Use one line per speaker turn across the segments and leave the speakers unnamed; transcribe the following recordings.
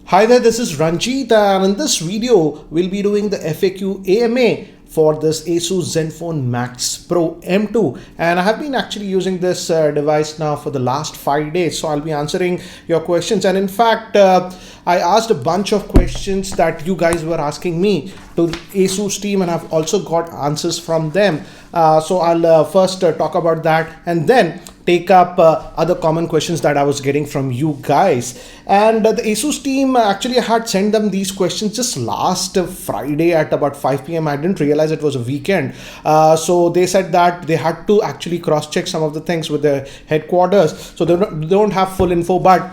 Hi there, this is Ranjit, and in this video we'll be doing the FAQ AMA for this Asus Zenfone Max Pro M2, and I have been actually using this device now for the last 5 days, so I'll be answering your questions. And in fact, I asked a bunch of questions that you guys were asking me to Asus team, and I've also got answers from them. So I'll first talk about that and then take up other common questions that I was getting from you guys. And the Asus team actually had sent them these questions just last Friday at about 5 p.m. I didn't realize it was a weekend. So they said that they had to actually cross-check some of the things with the headquarters. So they don't have full info, but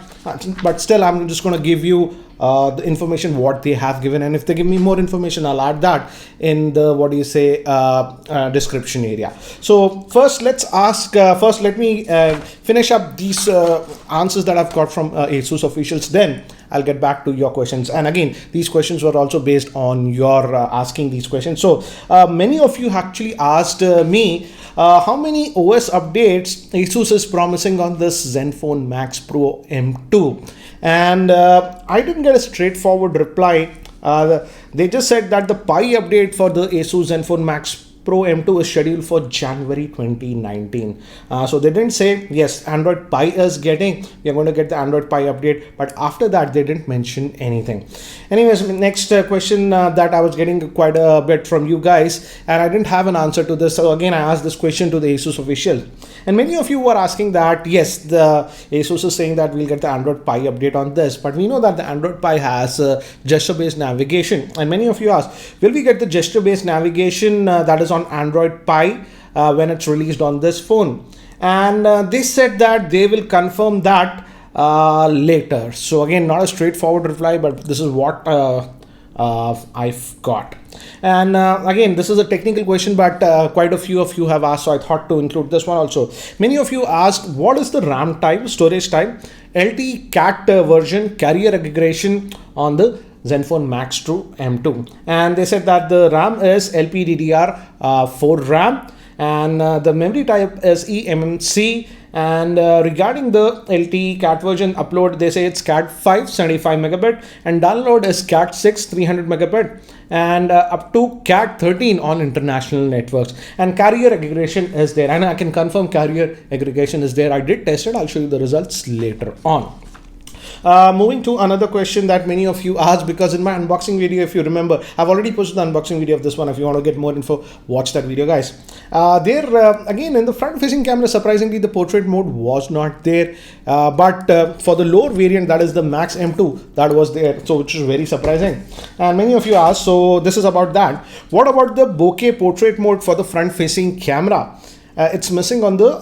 still I'm just going to give you the information what they have given, and if they give me more information I'll add that in the description area. So first let me finish up these answers that I've got from Asus officials, then I'll get back to your questions. And again, these questions were also based on your asking these questions. So many of you actually asked me how many OS updates Asus is promising on this Zenfone Max Pro M2, and I didn't get a straightforward reply. They just said that the Pi update for the Asus Zenfone Max Pro M2 is scheduled for January 2019. So they didn't say, yes, Android Pi is we are going to get the Android Pi update, but after that they didn't mention anything. Anyways, next question that I was getting quite a bit from you guys, and I didn't have an answer to this. So again, I asked this question to the Asus official, and many of you were asking that, yes, the Asus is saying that we'll get the Android Pi update on this, but we know that the Android Pi has gesture-based navigation, and many of you asked, will we get the gesture-based navigation that is on Android Pi when it's released on this phone? And they said that they will confirm that later. So again, not a straightforward reply, but this is what I've got. And again, this is a technical question, but quite a few of you have asked, so I thought to include this one also. Many of you asked, what is the RAM type, storage type, LTE cat version, carrier aggregation on the Zenfone Max Pro M2? And they said that the RAM is LPDDR4 RAM, and the memory type is eMMC. And regarding the LTE cat version upload, they say it's cat 5 75 megabit, and download is cat 6 300 megabit, and up to cat 13 on international networks. And carrier aggregation is there, and I can confirm carrier aggregation is there. I did test it. I'll show you the results later on. Moving to another question that many of you asked, because in my unboxing video, if you remember, I've already posted the unboxing video of this one. If you want to get more info, watch that video, guys. Again, in the front facing camera, surprisingly the portrait mode was not there, but for the lower variant, that is the Max M2, that was there, so which is very surprising. And many of you asked, so this is about that. What about the bokeh portrait mode for the front facing camera? It's missing on the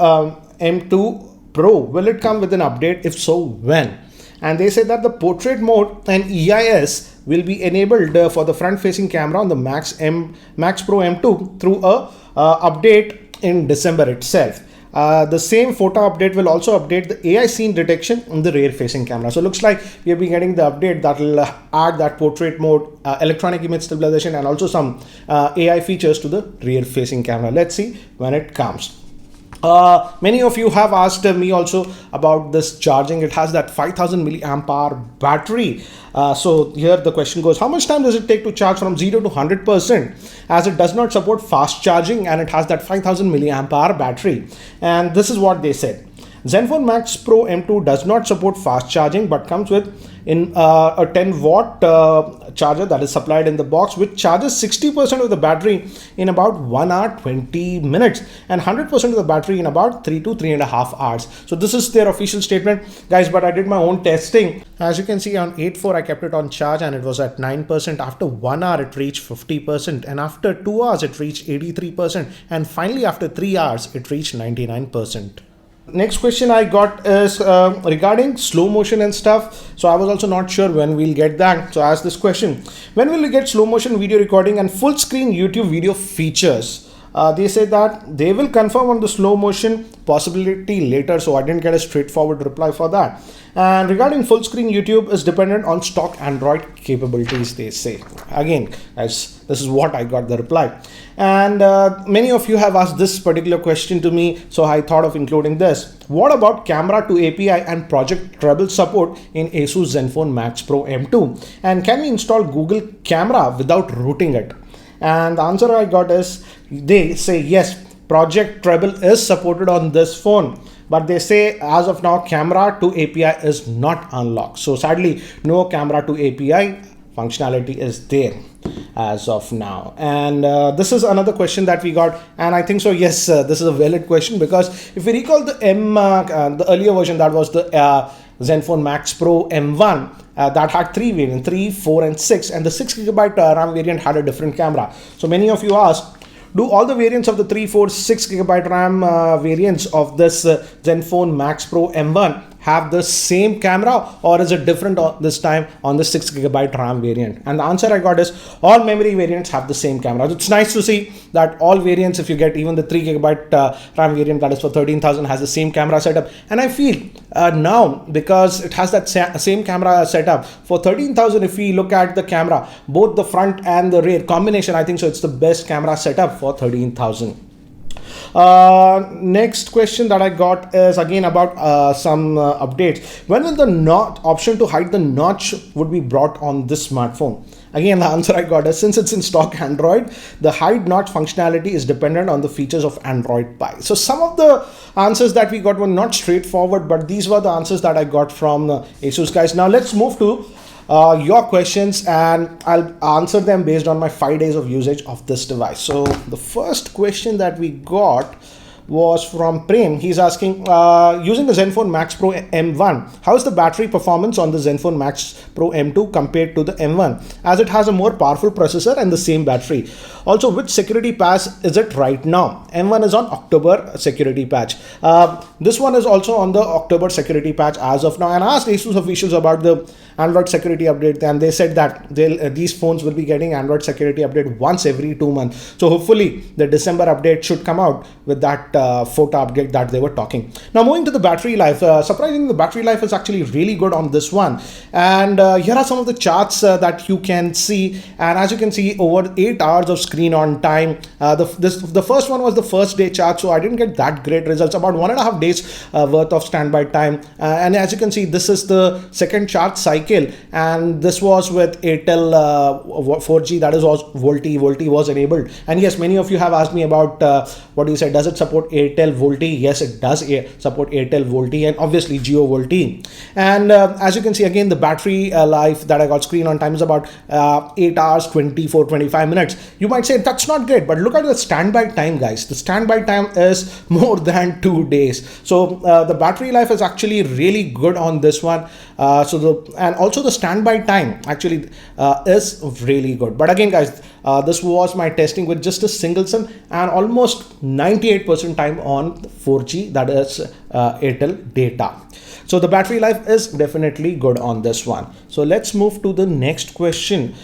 M2 Pro. Will it come with an update? If so, when? And they say that the portrait mode and EIS will be enabled for the front-facing camera on the Max Pro M2 through a update in December itself. The same photo update will also update the AI scene detection on the rear-facing camera. So it looks like we'll be getting the update that will add that portrait mode, electronic image stabilization, and also some AI features to the rear-facing camera. Let's see when it comes. Many of you have asked me also about this charging. It has that 5000 milliamp hour battery. So here the question goes, how much time does it take to charge from 0 to 100%, as it does not support fast charging and it has that 5000 milliamp hour battery? And this is what they said. Zenfone Max Pro M2 does not support fast charging, but comes with a 10 watt charger that is supplied in the box, which charges 60% of the battery in about 1 hour 20 minutes and 100% of the battery in about 3 to 3.5 hours. So this is their official statement, guys, but I did my own testing. As you can see, on 8.4 I kept it on charge and it was at 9%. After 1 hour it reached 50%, and after 2 hours it reached 83%, and finally after 3 hours it reached 99%. Next question I got is regarding slow motion and stuff. So I was also not sure when we'll get that. So I asked this question: when will we get slow motion video recording and full screen YouTube video features They say that they will confirm on the slow motion possibility later, so I didn't get a straightforward reply for that. And regarding full screen YouTube is dependent on stock Android capabilities, they say. Again, as this is what I got the reply. And many of you have asked this particular question to me, so I thought of including this. What about camera to API and Project Treble support in Asus Zenfone Max Pro M2? And can we install Google Camera without rooting it? And the answer I got is, they say yes, Project Treble is supported on this phone, but they say as of now camera to API is not unlocked. So sadly, no camera to API functionality is there as of now. And this is another question that we got, and I think so yes, this is a valid question, because if we recall the the earlier version, that was the Zenfone Max Pro M1, that had 3 variants, 3, 4 and 6, and the 6GB RAM variant had a different camera. So many of you asked, do all the variants of the 3, 4, 6GB RAM variants of this Zenfone Max Pro M1 have the same camera, or is it different this time on the 6GB RAM variant? And the answer I got is all memory variants have the same camera. It's nice to see that all variants, if you get even the 3GB RAM variant, that is for 13,000, has the same camera setup. And I feel now, because it has that same camera setup for 13,000, if we look at the camera, both the front and the rear combination, I think so it's the best camera setup for 13,000. Next question that I got is again about some updates. When will the option to hide the notch would be brought on this smartphone? Again, the answer I got is, since it's in stock Android, the hide notch functionality is dependent on the features of Android Pie. So some of the answers that we got were not straightforward, but these were the answers that I got from Asus guys. Now let's move to your questions, and I'll answer them based on my 5 days of usage of this device. So the first question that we got was from Prem. He's asking, using the Zenfone Max Pro M1, how is the battery performance on the Zenfone Max Pro M2 compared to the M1, as it has a more powerful processor and the same battery? Also, which security patch is it right now? M1 is on October security patch. This one is also on the October security patch as of now. And I asked Asus officials about the Android security update, and they said that these phones will be getting Android security update once every 2 months. So hopefully the December update should come out with that photo update that they were talking. Now moving to the battery life, surprisingly the battery life is actually really good on this one. And here are some of the charts that you can see. And as you can see, over 8 hours of screen on time. The first one was the first day chart, so I didn't get that great results. About 1.5 days worth of standby time. And as you can see, this is the second chart cycle, and this was with Airtel 4G, that is was VoLTE was enabled. And yes, many of you have asked me about what you said, does it support Airtel VoLTE? Yes, it does support Airtel VoLTE and obviously Jio VoLTE. And as you can see, again, the battery life that I got screen on time is about 8 hours 25 minutes. You might say that's not great, but look at the standby time, guys. The standby time is more than 2 days. So the battery life is actually really good on this one. And also the standby time actually is really good. But again, guys, this was my testing with just a single SIM and almost 98% time on 4G, that is Airtel data. So the battery life is definitely good on this one. So let's move to the next question.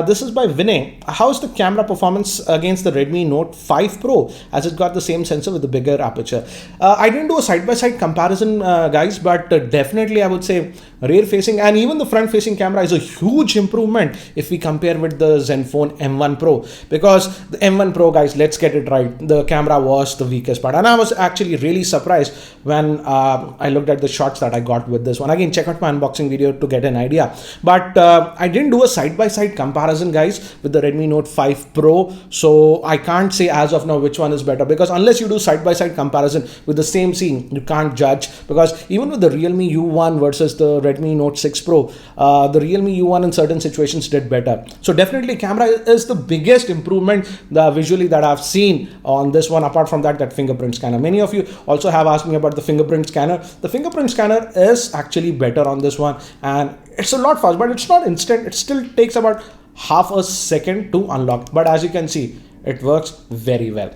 This is by Vinay. How's the camera performance against the Redmi Note 5 Pro, as it got the same sensor with the bigger aperture? I didn't do a side-by-side comparison, guys, but definitely I would say rear facing and even the front facing camera is a huge improvement if we compare with the Zenfone M1 Pro, because the M1 Pro, guys, let's get it right, the camera was the weakest part, and I was actually really surprised when I looked at the shots that I got with this one. Again, check out my unboxing video to get an idea, but I didn't do a side-by-side comparison, guys, with the Redmi Note 5 Pro, so I can't say as of now which one is better, because unless you do side-by-side comparison with the same scene, you can't judge. Because even with the Realme U1 versus the Redmi Note 6 Pro, the Realme U1 in certain situations did better. So definitely camera is the biggest improvement visually that I've seen on this one. Apart from that fingerprint scanner, many of you also have asked me about the fingerprint scanner. The fingerprint scanner is actually better on this one, and it's a lot fast, but it's not instant. It still takes about half a second to unlock, but as you can see, it works very well.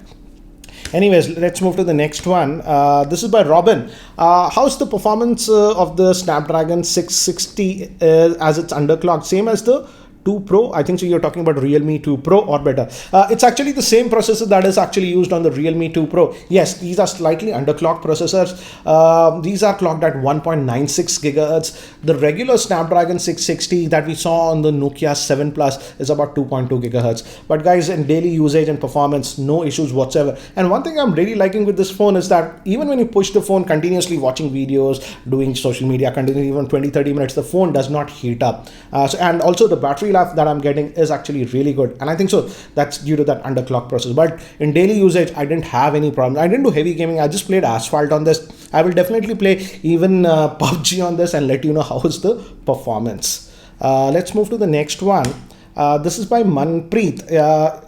Anyways, let's move to the next one. This is by Robin. How's the performance of the Snapdragon 660 as it's underclocked? Same as the 2 Pro. I think so you're talking about Realme 2 Pro or better. It's actually the same processor that is actually used on the Realme 2 Pro. Yes, these are slightly underclocked processors. These are clocked at 1.96 gigahertz. The regular Snapdragon 660 that we saw on the Nokia 7 Plus is about 2.2 gigahertz. But guys, in daily usage and performance, no issues whatsoever. And one thing I'm really liking with this phone is that even when you push the phone continuously watching videos, doing social media, continuously even 20-30 minutes, the phone does not heat up. And also the battery life that I'm getting is actually really good, and I think so that's due to that underclock process. But in daily usage, I didn't have any problem. I didn't do heavy gaming. I just played Asphalt on this. I will definitely play even PUBG on this and let you know how is the performance. Let's move to the next one. This is by Manpreet.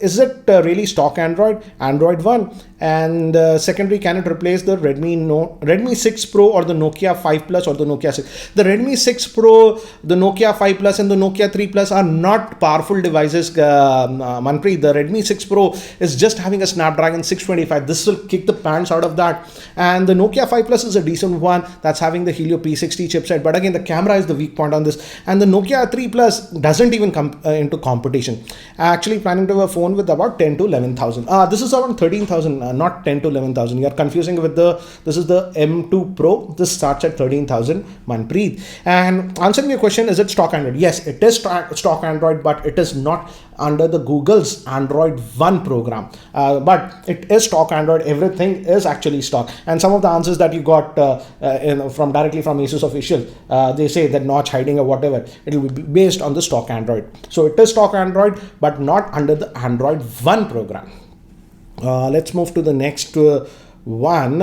Is it really stock Android? Android 1. And secondary, can it replace the Redmi 6 Pro or the Nokia 5 Plus or the Nokia 6? The Redmi 6 Pro, the Nokia 5 Plus and the Nokia 3 Plus are not powerful devices, Manpreet. The Redmi 6 Pro is just having a Snapdragon 625. This will kick the pants out of that. And the Nokia 5 Plus is a decent one that's having the Helio P60 chipset. But again, the camera is the weak point on this. And the Nokia 3 Plus doesn't even come into competition. Actually planning to have a phone with about 10 to 11,000. This is around 13,000. Not 10 to 11,000. You are confusing with this is the M2 Pro. This starts at 13,000, Manpreet. And answering your question, is it stock Android? Yes, it is stock Android, but it is not under the Google's Android 1 program. But it is stock Android. Everything is actually stock. And some of the answers that you got directly from Asus official, they say that notch hiding or whatever, it will be based on the stock Android. So it is stock Android, but not under the Android 1 program. Let's move to the next one.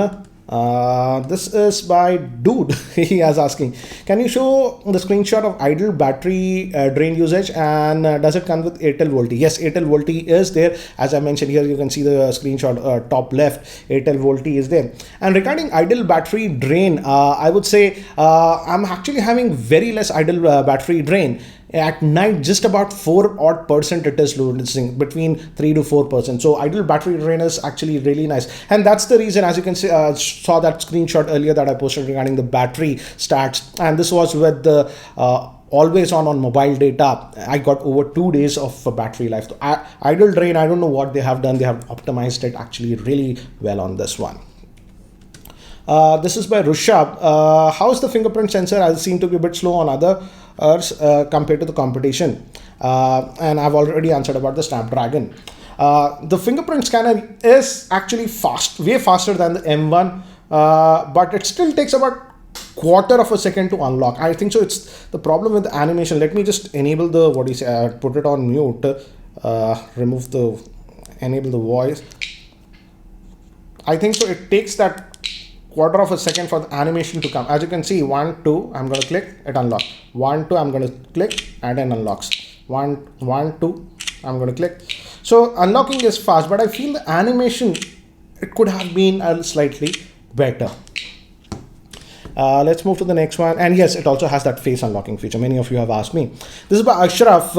This is by Dude. He is asking, can you show the screenshot of idle battery drain usage, and does it come with Airtel Volti? Yes, Airtel Volti is there. As I mentioned here, you can see the screenshot top left. Airtel Volti is there. And regarding idle battery drain, I would say I'm actually having very less idle battery drain. At night, just about 4% it is losing, between 3 to 4%. So idle battery drain is actually really nice. And that's the reason, as you can see, saw that screenshot earlier that I posted regarding the battery stats. And this was with the always on mobile data. I got over 2 days of battery life. So idle drain, I don't know what they have done. They have optimized it actually really well on this one. This is by Rushabh. How's the fingerprint sensor? I seem to be a bit slow on other compared to the competition. And I've already answered about the Snapdragon. The fingerprint scanner is actually way faster than the M1, but it still takes about quarter of a second to unlock. I think so. It's the problem with the animation. Let me just enable the put it on mute. Enable the voice. I think so. It takes that quarter of a second for the animation to come. As you can see, 1, 2, I'm going to click, it unlocks. 1, 2, I'm going to click and it unlocks. 1, 2, I'm going to click. So unlocking is fast, but I feel the animation, it could have been slightly better. Let's move to the next one. And yes, it also has that face unlocking feature. Many of you have asked me. This is by Ashraf.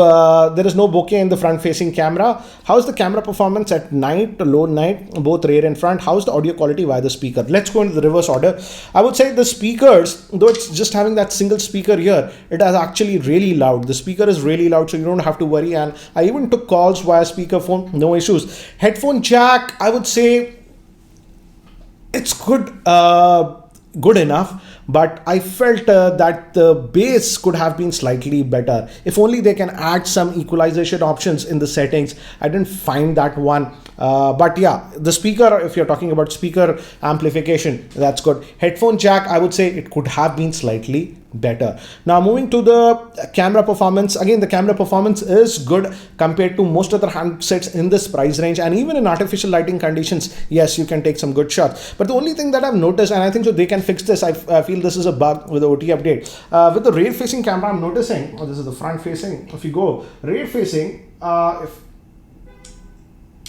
There is no bokeh in the front facing camera. How's the camera performance at night, low night, both rear and front? How's the audio quality via the speaker? Let's go into the reverse order. I would say the speakers, though it's just having that single speaker here, it is actually really loud. The speaker is really loud, so you don't have to worry. And I even took calls via speakerphone, no issues. Headphone jack, I would say it's good enough, but I felt that the bass could have been slightly better. If only they can add some equalization options in the settings. I didn't find that one. But yeah, the speaker, if you're talking about speaker amplification, that's good. Headphone jack, I would say it could have been slightly better. Now moving to the camera performance. Again, the camera performance is good compared to most other handsets in this price range, and even in artificial lighting conditions, yes, you can take some good shots. But the only thing that I've noticed, and I think so they can fix this, I feel this is a bug with the OT update. With the rear facing camera, I'm noticing, this is the front facing. If you go rear facing, if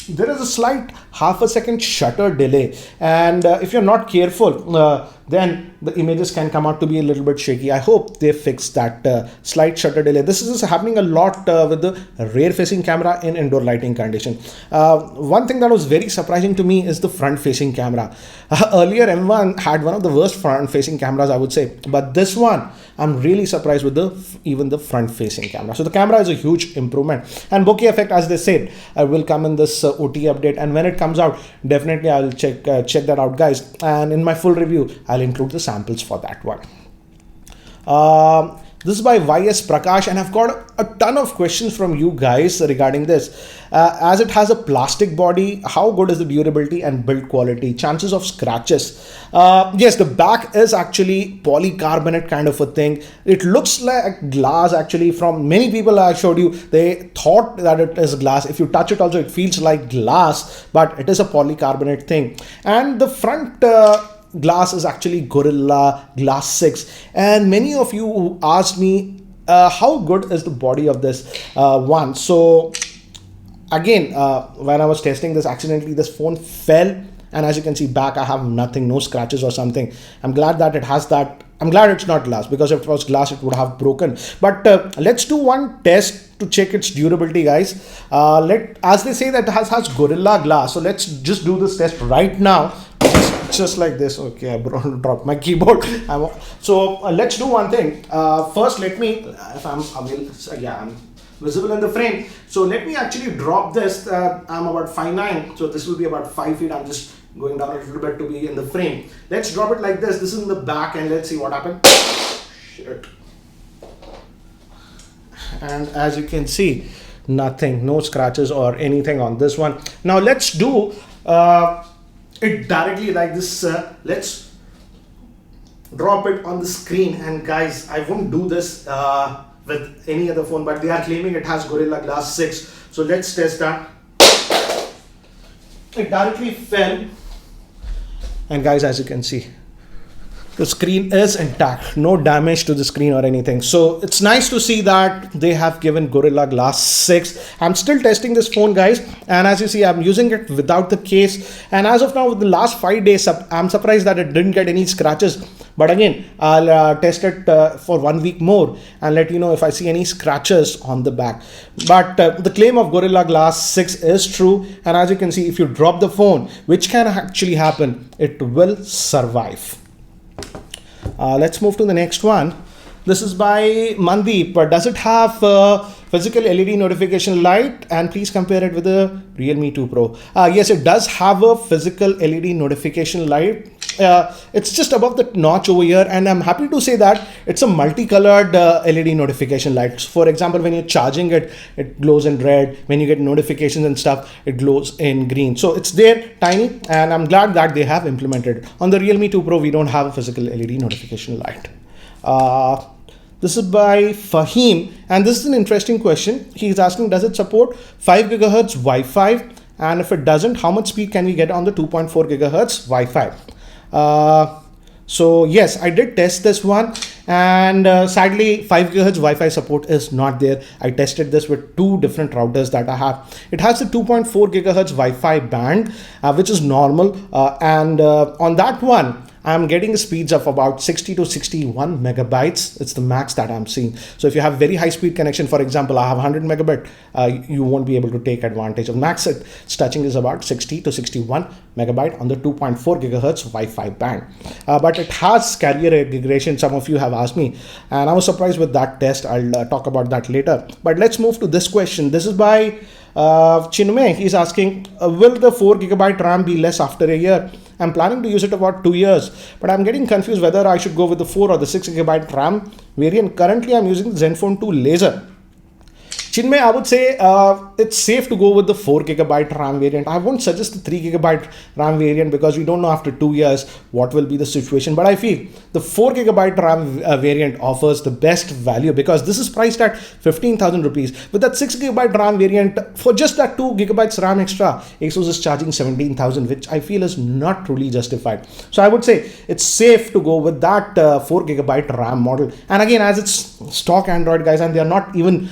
there is a slight half a second shutter delay, and if you're not careful, then the images can come out to be a little bit shaky. I hope they fix that slight shutter delay. This is happening a lot with the rear facing camera in indoor lighting condition. One thing that was very surprising to me is the front facing camera. Earlier M1 had one of the worst front facing cameras, I would say, but this one I'm really surprised with even the front facing camera. So the camera is a huge improvement, and bokeh effect, as they said, will come in this OT update, and when it comes out, definitely I'll check that out, guys, and in my full review I'll include the samples for that one. This is by YS Prakash, and I've got a ton of questions from you guys regarding this. As it has a plastic body, how good is the durability and build quality? Chances of scratches? Yes, the back is actually polycarbonate kind of a thing. It looks like glass actually. From many people I showed you, they thought that it is glass. If you touch it also, it feels like glass, but it is a polycarbonate thing. And the front glass is actually Gorilla Glass 6, and many of you asked me how good is the body of this one. So again, when I was testing this, accidentally this phone fell, and as you can see back, I have nothing, no scratches or something. I'm glad that it has that. I'm glad it's not glass, because if it was glass it would have broken. But let's do one test to check its durability, guys. As they say that it has Gorilla Glass, so let's just do this test right now. Just like this. Okay, I dropped my keyboard. So let's do one thing. First, let me, if I'm available, yeah, I'm visible in the frame. So let me actually drop this. I'm about 5'9", so this will be about 5 feet. I'm just going down a little bit to be in the frame. Let's drop it like this. This is in the back, and let's see what happens. Shit. And as you can see, nothing, no scratches or anything on this one. Now let's do it directly like this. Let's drop it on the screen, and guys, I won't do this with any other phone, but they are claiming it has Gorilla Glass 6, so let's test that. It directly fell, and guys, as you can see, the screen is intact, no damage to the screen or anything. So it's nice to see that they have given Gorilla Glass 6. I'm still testing this phone, guys, and as you see, I'm using it without the case, and as of now, with the last 5 days, I'm surprised that it didn't get any scratches. But again, I'll test it for 1 week more and let you know if I see any scratches on the back. But the claim of Gorilla Glass 6 is true, and as you can see, if you drop the phone, which can actually happen, it will survive. Let's move to the next one. This is by Mandeep. Does it have physical LED notification light? And please compare it with the Realme 2 Pro. Yes, it does have a physical LED notification light. It's just above the notch over here, and I'm happy to say that it's a multicolored LED notification light. For example, when you're charging it, it glows in red. When you get notifications and stuff, it glows in green. So it's there, tiny, and I'm glad that they have implemented it. On the Realme 2 Pro, we don't have a physical LED notification light. This is by Fahim, and this is an interesting question. He's asking, does it support 5 GHz Wi-Fi? And if it doesn't, how much speed can we get on the 2.4 GHz Wi-Fi? So yes, I did test this one, and sadly 5 GHz Wi-Fi support is not there. I tested this with 2 different routers that I have. It has the 2.4 GHz Wi-Fi band, which is normal, and on that one, I'm getting speeds of about 60 to 61 megabytes. It's the max that I'm seeing. So if you have very high speed connection, for example, I have 100 megabit, you won't be able to take advantage of max. It's touching is about 60 to 61 megabyte on the 2.4 gigahertz Wi-Fi band. But it has carrier aggregation. Some of you have asked me, and I was surprised with that test. I'll talk about that later. But let's move to this question. This is by Chinmay. He's asking, will the 4 gigabyte RAM be less after a year? I'm planning to use it about 2 years, but I'm getting confused whether I should go with the 4 or the 6 gigabyte RAM variant. Currently, I'm using the Zenfone 2 Laser. Chinmay, I would say it's safe to go with the 4 gigabyte RAM variant. I won't suggest the 3 gigabyte RAM variant because we don't know after 2 years what will be the situation. But I feel the 4 gigabyte RAM variant offers the best value because this is priced at 15,000 rupees. With that 6 gigabyte RAM variant, for just that 2 gigabytes RAM extra, Asus is charging 17,000, which I feel is not truly justified. So I would say it's safe to go with that 4 gigabyte RAM model. And again, as it's stock Android, guys, and they are not even,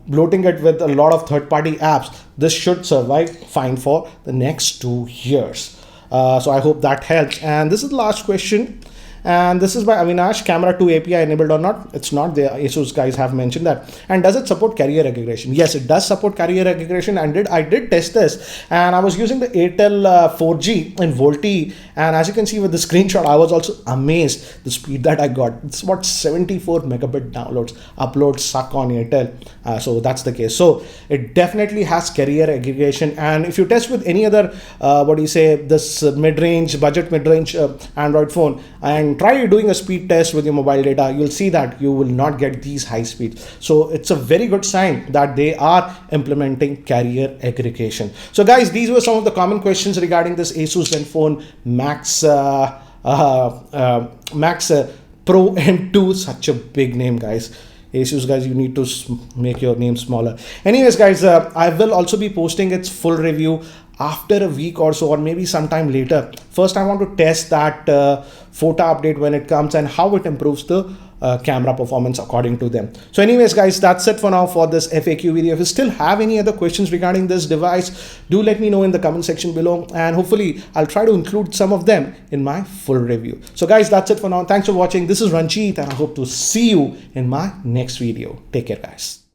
bloating it with a lot of third-party apps, this should survive fine for the next 2 years. So I hope that helps. And this is the last question. And this is by Avinash. Camera 2 API enabled or not? It's not. The Asus guys have mentioned that. And does it support carrier aggregation? Yes, it does support carrier aggregation. And I did test this. And I was using the Airtel 4G in VoLTE. And as you can see with the screenshot, I was also amazed the speed that I got. It's what 74 megabit downloads. Uploads suck on Airtel. So that's the case. So it definitely has carrier aggregation. And if you test with any other, this mid-range, budget mid-range Android phone, and try doing a speed test with your mobile data, you'll see that you will not get these high speeds. So it's a very good sign that they are implementing carrier aggregation. So guys, these were some of the common questions regarding this Asus Zenfone Max Pro M2. Such a big name, guys. Asus guys, you need to make your name smaller. Anyways guys, I will also be posting its full review after a week or so, or maybe sometime later. First I want to test that photo update when it comes and how it improves the camera performance according to them. So anyways guys, that's it for now for this FAQ video. If you still have any other questions regarding this device, do let me know in the comment section below, and hopefully I'll try to include some of them in my full review. So guys, that's it for now. Thanks for watching. This is Ranjit, and I hope to see you in my next video. Take care guys.